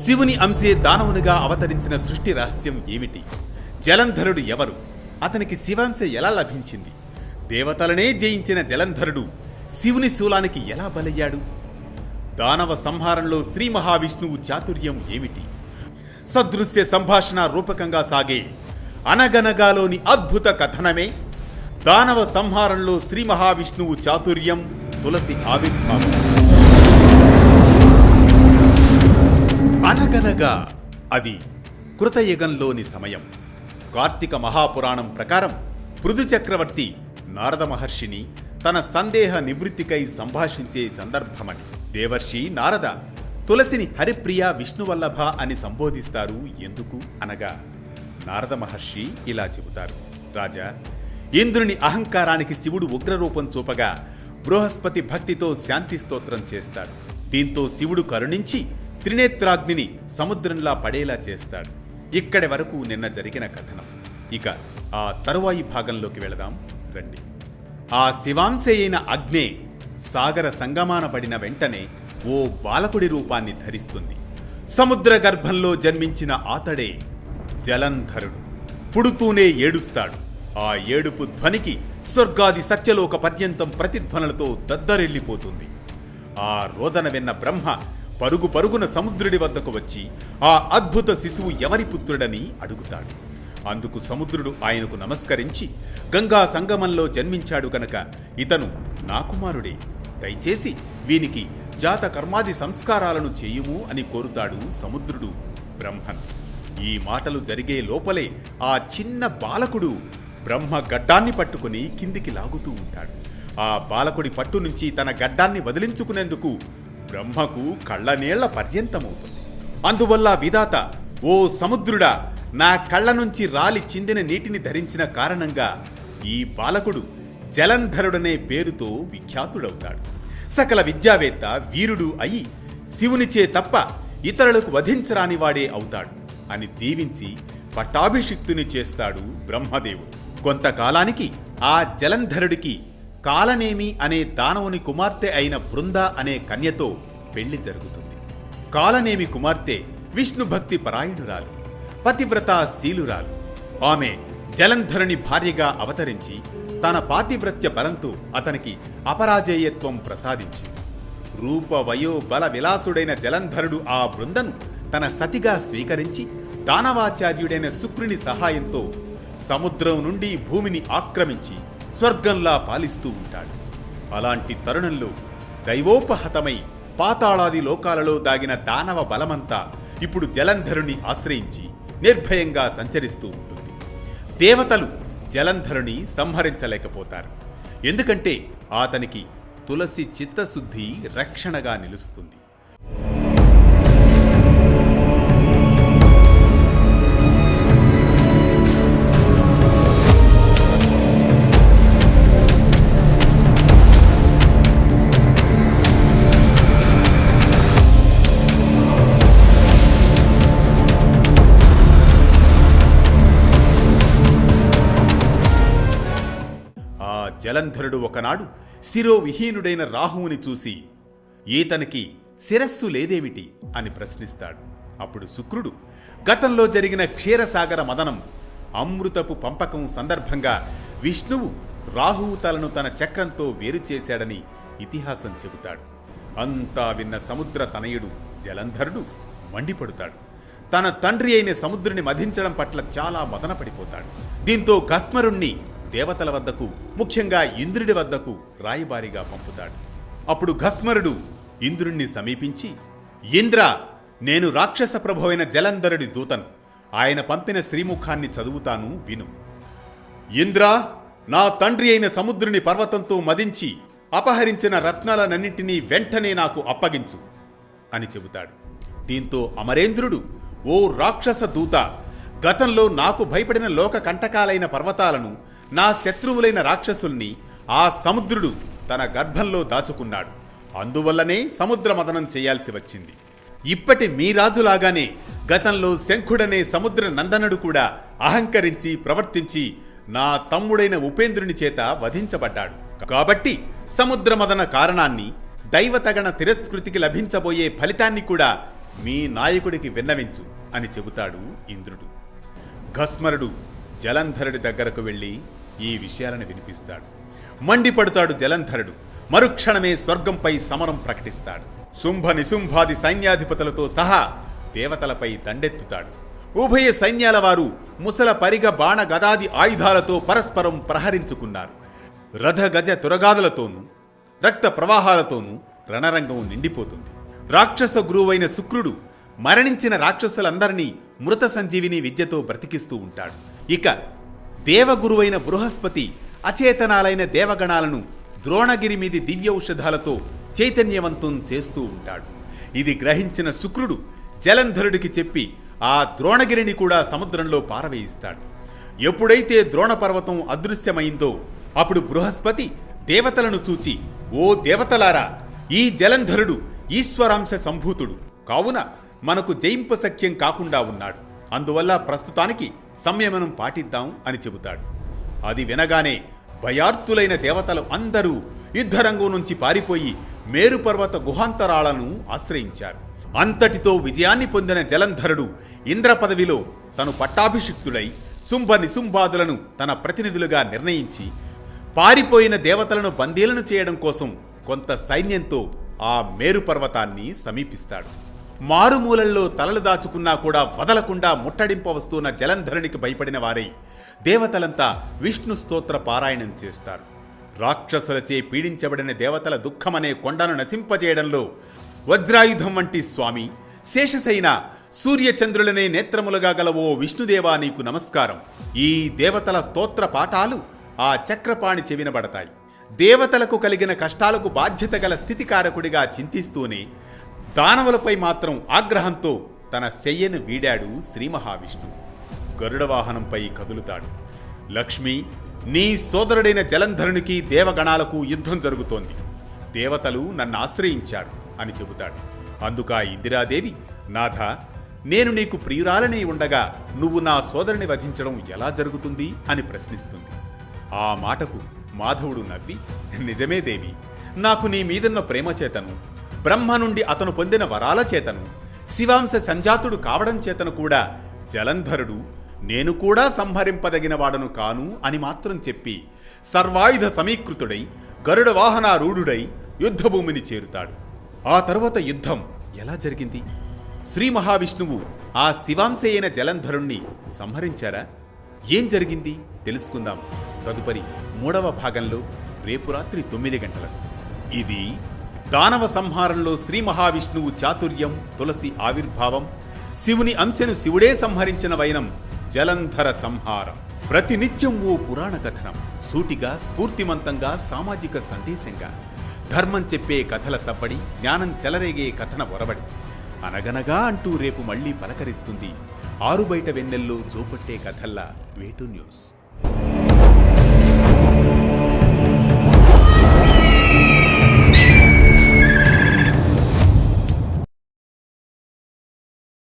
శివుని అంశే దానవునిగా అవతరించిన సృష్టి రహస్యం ఏమిటి? జలంధరుడు ఎవరు? అతనికి శివాంశ ఎలా లభించింది? దేవతలనే జయించిన జలంధరుడు శివుని శూలానికి ఎలా బలయ్యాడు? దానవ సంహారంలో శ్రీ మహావిష్ణువు చాతుర్యం ఏమిటి? సదృశ్య సంభాషణ రూపకంగా సాగే అనగనగాలోని అద్భుత కథనమే దానవ సంహారంలో శ్రీ మహావిష్ణువు చాతుర్యం, తులసి ఆవిర్భావం. అనగనగా అది కృతయుగంలోని సమయం. కార్తీక మహాపురాణం ప్రకారం పృథు చక్రవర్తి నారద మహర్షిని తన సందేహ నివృత్తికై సంభాషించే సందర్భమని. దేవర్షి నారద తులసిని హరిప్రియ విష్ణువల్లభ అని సంబోధిస్తారు. ఎందుకు అనగా నారద మహర్షి ఇలా చెబుతారు: రాజా, ఇంద్రుని అహంకారానికి శివుడు ఉగ్రరూపం చూపగా బృహస్పతి భక్తితో శాంతి స్తోత్రం చేస్తాడు. దీంతో శివుడు కరుణించి త్రినేత్రాగ్నిని సముద్రంలా పడేలా చేస్తాడు. ఇక్కడి వరకు నిన్న జరిగిన కథనం. ఇక ఆ తరువాయి భాగంలోకి వెళదాం రండి. ఆ శివాంశే అయిన అగ్నే సాగర సంగమాన పడిన వెంటనే ఓ బాలకుడి రూపాన్ని ధరిస్తుంది. సముద్ర గర్భంలో జన్మించిన ఆతడే జలంధరుడు. పుడుతూనే ఏడుస్తాడు. ఆ ఏడుపు ధ్వనికి స్వర్గాది సత్యలోక పర్యంతం ప్రతిధ్వనులతో దద్దరెళ్లిపోతుంది. ఆ రోదన విన్న బ్రహ్మ పరుగు పరుగున సముద్రుడి వద్దకు వచ్చి ఆ అద్భుత శిశువు ఎవరి పుత్రుడని అడుగుతాడు. అందుకు సముద్రుడు ఆయనకు నమస్కరించి, గంగా సంగమంలో జన్మించాడు కనుక ఇతను నా కుమారుడే, దయచేసి వీనికి జాత కర్మాది సంస్కారాలను చేయుము అని కోరుతాడు సముద్రుడు బ్రహ్మను. ఈ మాటలు జరిగే లోపలే ఆ చిన్న బాలకుడు బ్రహ్మ గడ్డాన్ని పట్టుకుని కిందికి లాగుతూ ఉంటాడు. ఆ బాలకుడి పట్టు నుంచి తన గడ్డాన్ని వదిలించుకునేందుకు బ్రహ్మకు కళ్ళనీళ్ల పర్యంతమవుతుంది. అందువల్ల విధాత, ఓ సముద్రుడా, నా కళ్ళ నుంచి రాలి చిందిన నీటిని ధరించిన కారణంగా ఈ బాలకుడు జలంధరుడనే పేరుతో విఖ్యాతుడవుతాడు. సకల విద్యావేత్త, వీరుడు అయి శివునిచే తప్ప ఇతరులకు వధించరాని వాడే అవుతాడు అని దీవించి పట్టాభిషిక్తుని చేస్తాడు బ్రహ్మదేవుడు. కొంతకాలానికి ఆ జలంధరుడికి కాలనేమి అనే దానవుని కుమార్తె అయిన బృంద అనే కన్యతో పెళ్లి జరుగుతుంది. కాలనేమి కుమార్తె విష్ణు భక్తి పరాయణురాలు, పతివ్రత శీలురాలు. ఆమె జలంధరుని భార్యగా అవతరించి తన పాతివ్రత్య బలంతో అతనికి అపరాజేయత్వం ప్రసాదించింది. రూప వయో బల విలాసుడైన జలంధరుడు ఆ బృందను తన సతిగా స్వీకరించి దానవాచార్యుడైన శుక్రుని సహాయంతో సముద్రం నుండి భూమిని ఆక్రమించి స్వర్గంలా పాలిస్తూ ఉంటాడు. అలాంటి తరుణంలో దైవోపహతమై పాతాళాది లోకాలలో దాగిన దానవ బలమంతా ఇప్పుడు జలంధరుని ఆశ్రయించి నిర్భయంగా సంచరిస్తూ ఉంటుంది. దేవతలు జలంధరుని సంహరించలేకపోతారు. ఎందుకంటే అతనికి తులసి చిత్తశుద్ధి రక్షణగా నిలుస్తుంది. జలంధరుడు ఒకనాడు శిరోవిహీనుడైన రాహువుని చూసి, ఈతనికి శిరస్సు లేదేమిటి అని ప్రశ్నిస్తాడు. అప్పుడు శుక్రుడు గతంలో జరిగిన క్షీరసాగర మదనం, అమృతపు పంపకం సందర్భంగా విష్ణువు రాహువు తలను తన చక్రంతో వేరు చేశాడని ఇతిహాసం చెబుతాడు. అంతా విన్న సముద్ర తనయుడు జలంధరుడు మండిపడుతాడు. తన తండ్రి అయిన సముద్రుని మధించడం పట్ల చాలా మదన పడిపోతాడు. దీంతో గస్మరుణ్ణి దేవతల వద్దకు, ముఖ్యంగా ఇంద్రుడి వద్దకు రాయబారిగా పంపుతాడు. అప్పుడు గస్మరుడు ఇంద్రుణ్ణి సమీపించి, ఇంద్ర, నేను రాక్షస ప్రభువైన జలంధరుడి దూతను. ఆయన పంపిన శ్రీముఖాన్ని చదువుతాను, విను. ఇంద్ర, నా తండ్రి అయిన సముద్రుని పర్వతంతో మదించి అపహరించిన రత్నాలనన్నింటినీ వెంటనే నాకు అప్పగించు అని చెబుతాడు. దీంతో అమరేంద్రుడు, ఓ రాక్షస దూత, గతంలో నాకు భయపడిన లోక కంటకాలైన పర్వతాలను, నా శత్రువులైన రాక్షసుల్ని ఆ సముద్రుడు తన గర్భంలో దాచుకున్నాడు. అందువల్లనే సముద్ర మదనం చేయాల్సి వచ్చింది. ఇప్పటి మీ రాజులాగానే గతంలో శంఖుడనే సముద్ర నందనుడు కూడా అహంకరించి ప్రవర్తించి నా తమ్ముడైన ఉపేంద్రుని చేత వధించబడ్డాడు. కాబట్టి సముద్ర మదన కారణాన్ని, దైవతగణ తిరస్కృతికి లభించబోయే ఫలితాన్ని కూడా మీ నాయకుడికి విన్నవించు అని చెబుతాడు ఇంద్రుడు. ఘస్మరుడు జలంధరుడి దగ్గరకు వెళ్ళి ఈ విషయాలను వినిపిస్తాడు. మండిపడుతాడు జలంధరుడు. మరుక్షణమే స్వర్గంపై సమరం ప్రకటిస్తాడు. శుంభ నిశుంభాది సైన్యాధిపతులతో సహా దేవతలపై దండెత్తుతాడు. ఉభయ సైన్యాల వారు ముసల పరిగ బాణ గదాది ఆయుధాలతో పరస్పరం ప్రహరించుకున్నారు. రథ గజ తురగాదులతోనూ రక్త ప్రవాహాలతోనూ రణరంగం నిండిపోతుంది. రాక్షస గురువైన శుక్రుడు మరణించిన రాక్షసులందరినీ మృత సంజీవిని విద్యతో బ్రతికిస్తూ ఉంటాడు. ఇక దేవగురువైన బృహస్పతి అచేతనాలైన దేవగణాలను ద్రోణగిరి మీది దివ్యౌషధాలతో చైతన్యవంతం చేస్తూ ఉంటాడు. ఇది గ్రహించిన శుక్రుడు జలంధరుడికి చెప్పి ఆ ద్రోణగిరిని కూడా సముద్రంలో పారవేయిస్తాడు. ఎప్పుడైతే ద్రోణపర్వతం అదృశ్యమైందో అప్పుడు బృహస్పతి దేవతలను చూచి, ఓ దేవతలారా, ఈ జలంధరుడు ఈశ్వరాంశ సంభూతుడు కావున మనకు జయింపశక్యం కాకుండా ఉన్నాడు. అందువల్ల ప్రస్తుతానికి సంయమనం పాటిద్దాం అని చెబుతాడు. అది వినగానే భయార్తులైన దేవతలు అందరూ యుద్ధరంగం నుంచి పారిపోయి మేరుపర్వత గుహాంతరాలను ఆశ్రయించారు. అంతటితో విజయాన్ని పొందిన జలంధరుడు ఇంద్ర పదవిలో తను పట్టాభిషిక్తుడై శుంభ నిశుంభాదులను తన ప్రతినిధులుగా నిర్ణయించి పారిపోయిన దేవతలను బందీలను చేయడం కోసం కొంత సైన్యంతో ఆ మేరుపర్వతాన్ని సమీపిస్తాడు. మారుమూలల్లో తలలు దాచుకున్నా కూడా వదలకుండా ముట్టడింప వస్తున్న జలంధరునికి భయపడిన వారై దేవతలంతా విష్ణు స్తోత్ర పారాయణం చేస్తారు. రాక్షసులచే పీడించబడిన దేవతల దుఃఖమనే కొండను నశింపజేయడంలో వజ్రాయుధం వంటి స్వామి శేషసైన సూర్యచంద్రులనే నేత్రములుగా గల ఓ విష్ణుదేవా నీకు నమస్కారం. ఈ దేవతల స్తోత్ర పాఠాలు ఆ చక్రపాణి చెవినబడతాయి. దేవతలకు కలిగిన కష్టాలకు బాధ్యత గల స్థితికారకుడిగా చింతిస్తూనే దానవులపై మాత్రం ఆగ్రహంతో తన శయ్యను వీడాడు శ్రీ మహావిష్ణువు. గరుడ వాహనంపై కదులుతాడు. లక్ష్మి, నీ సోదరుడైన జలంధరునికి దేవగణాలకు యుద్ధం జరుగుతోంది. దేవతలు నన్ను ఆశ్రయించారు అని చెబుతాడు. అందుకా ఇందిరాదేవి, నాథ, నేను నీకు ప్రియురాలనే ఉండగా నువ్వు నా సోదరుని వధించడం ఎలా జరుగుతుంది అని ప్రశ్నిస్తుంది. ఆ మాటకు మాధవుడు నవ్వి, నిజమే దేవి, నాకు నీ మీదున్న ప్రేమ చేతను, బ్రహ్మ నుండి అతను పొందిన వరాల చేతను, శివాంశ సంజాతుడు కావడం చేతను కూడా జలంధరుడు నేను కూడా సంహరింపదగిన వాడను కాను అని మాత్రం చెప్పి సర్వాయుధ సమీకృతుడై గరుడ వాహనారూఢుడై యుద్ధభూమిని చేరుతాడు. ఆ తరువాత యుద్ధం ఎలా జరిగింది? శ్రీ మహావిష్ణువు ఆ శివాంశ అయిన జలంధరుణ్ణి సంహరించారా? ఏం జరిగింది తెలుసుకుందాం తదుపరి 3వ భాగంలో రేపు రాత్రి 9 గంటలకు. ఇది దానవ సంహారంలో శ్రీ మహావిష్ణువు చాతుర్యం, తులసి ఆవిర్భావం, శివుని అంశను శివుడే సంహరించిన వైనం జలంధర సంహారం. ప్రతినిత్యం ఓ పురాణ కథనం, సూటిగా స్ఫూర్తిమంతంగా సామాజిక సందేశంగా, ధర్మం చెప్పే కథల సవ్వడి, జ్ఞానం చెలరేగే కథన ఒరవడి. అనగనగా అంటూ రేపు మళ్లీ పలకరిస్తుంది ఆరుబయట వెన్నెల్లో జోపట్టే కథల్లా వేటు న్యూస్.